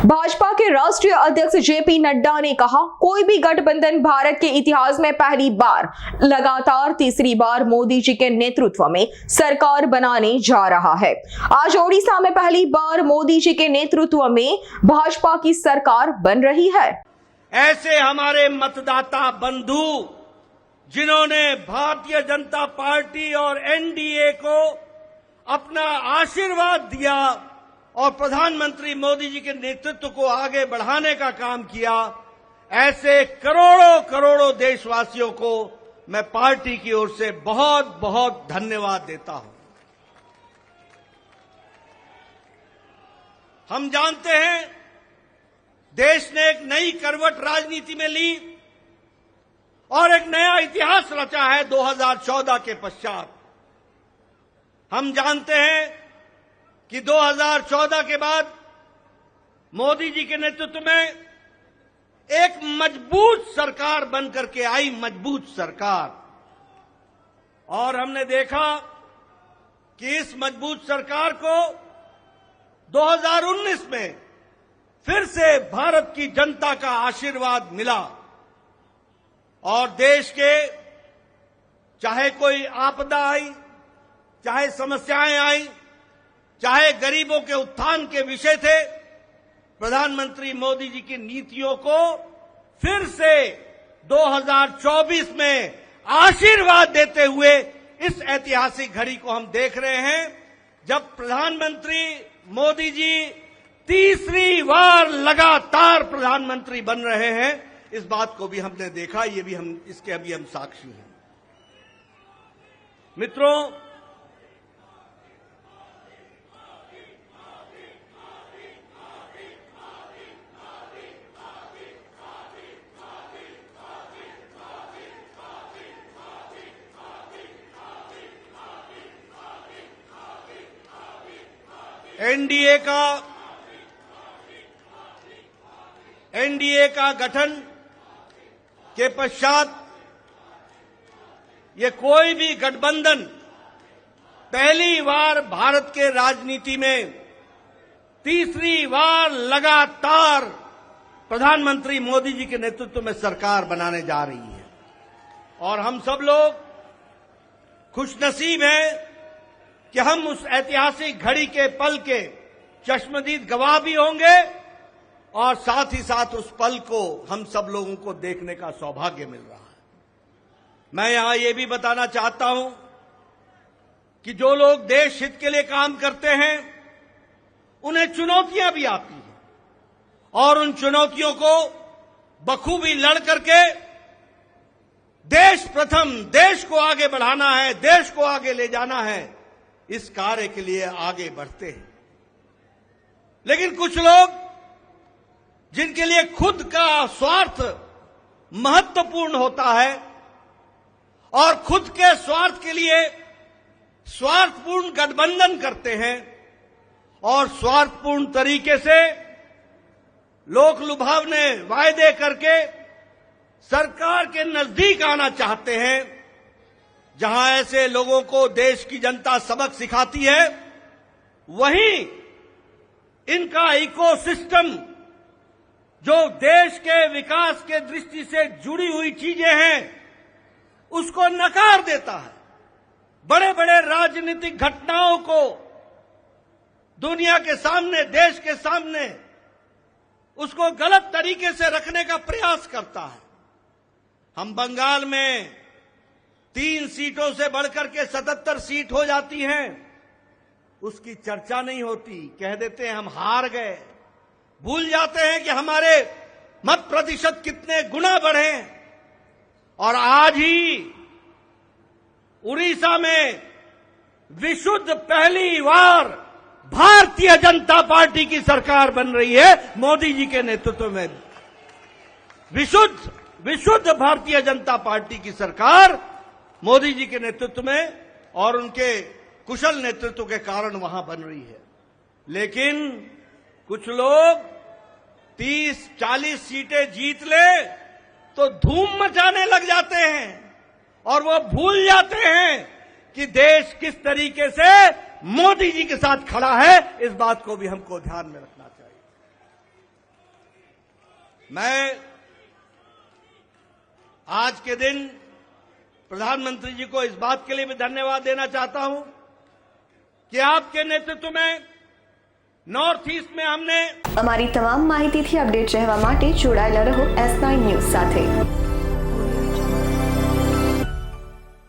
भाजपा के राष्ट्रीय अध्यक्ष जेपी नड्डा ने कहा, कोई भी गठबंधन भारत के इतिहास में पहली बार लगातार तीसरी बार मोदी जी के नेतृत्व में सरकार बनाने जा रहा है। आज ओडिशा में पहली बार मोदी जी के नेतृत्व में भाजपा की सरकार बन रही है। ऐसे हमारे मतदाता बंधु जिन्होंने भारतीय जनता पार्टी और एनडीए को अपना आशीर्वाद दिया और प्रधानमंत्री मोदी जी के नेतृत्व को आगे बढ़ाने का काम किया, ऐसे करोड़ों करोड़ों देशवासियों को मैं पार्टी की ओर से बहुत बहुत धन्यवाद देता हूं। हम जानते हैं देश ने एक नई करवट राजनीति में ली और एक नया इतिहास रचा है 2014 के पश्चात। हम जानते हैं कि 2014 के बाद मोदी जी के नेतृत्व में एक मजबूत सरकार बनकर के आई, मजबूत सरकार। और हमने देखा कि इस मजबूत सरकार को 2019 में फिर से भारत की जनता का आशीर्वाद मिला और देश के चाहे कोई आपदा आई, चाहे समस्याएं आई, चाहे गरीबों के उत्थान के विषय थे, प्रधानमंत्री मोदी जी की नीतियों को फिर से 2024 में आशीर्वाद देते हुए इस ऐतिहासिक घड़ी को हम देख रहे हैं, जब प्रधानमंत्री मोदी जी तीसरी बार लगातार प्रधानमंत्री बन रहे हैं। इस बात को भी हमने देखा, ये भी इसके अभी हम साक्षी हैं। मित्रों, एनडीए का गठन के पश्चात ये कोई भी गठबंधन पहली बार भारत के राजनीति में तीसरी बार लगातार प्रधानमंत्री मोदी जी के नेतृत्व में सरकार बनाने जा रही है। और हम सब लोग खुशनसीब हैं कि हम उस ऐतिहासिक घड़ी के पल के चश्मदीद गवाह भी होंगे और साथ ही साथ उस पल को हम सब लोगों को देखने का सौभाग्य मिल रहा है। मैं यहां ये भी बताना चाहता हूं कि जो लोग देश हित के लिए काम करते हैं उन्हें चुनौतियां भी आती हैं और उन चुनौतियों को बखूबी लड़ करके देश प्रथम, देश को आगे बढ़ाना है, देश को आगे ले जाना है, इस कार्य के लिए आगे बढ़ते हैं। लेकिन कुछ लोग जिनके लिए खुद का स्वार्थ महत्वपूर्ण होता है और खुद के स्वार्थ के लिए स्वार्थपूर्ण गठबंधन करते हैं और स्वार्थपूर्ण तरीके से लोक लुभावने वायदे करके सरकार के नजदीक आना चाहते हैं, जहां ऐसे लोगों को देश की जनता सबक सिखाती है, वहीं इनका इकोसिस्टम जो देश के विकास के दृष्टि से जुड़ी हुई चीजें हैं उसको नकार देता है। बड़े बड़े राजनीतिक घटनाओं को दुनिया के सामने, देश के सामने उसको गलत तरीके से रखने का प्रयास करता है। हम बंगाल में 3 सीटों से बढ़कर के 77 सीट हो जाती हैं, उसकी चर्चा नहीं होती, कह देते हैं हम हार गए। भूल जाते हैं कि हमारे मत प्रतिशत कितने गुना बढ़े। और आज ही उड़ीसा में विशुद्ध पहली बार भारतीय जनता पार्टी की सरकार बन रही है मोदी जी के नेतृत्व में। विशुद्ध भारतीय जनता पार्टी की सरकार मोदी जी के नेतृत्व में और उनके कुशल नेतृत्व के कारण वहां बन रही है। लेकिन कुछ लोग 30-40 सीटें जीत ले तो धूम मचाने लग जाते हैं और वो भूल जाते हैं कि देश किस तरीके से मोदी जी के साथ खड़ा है। इस बात को भी हमको ध्यान में रखना चाहिए। मैं आज के दिन प्रधानमंत्री जी को इस बात के लिए भी धन्यवाद देना चाहता हूं कि आपके नेतृत्व में नॉर्थ ईस्ट में हमने અમારી તમામ માહિતીથી અપડેટ રહેવા માટે જોડાયેલા રહો S9 ન્યૂઝ સાથે।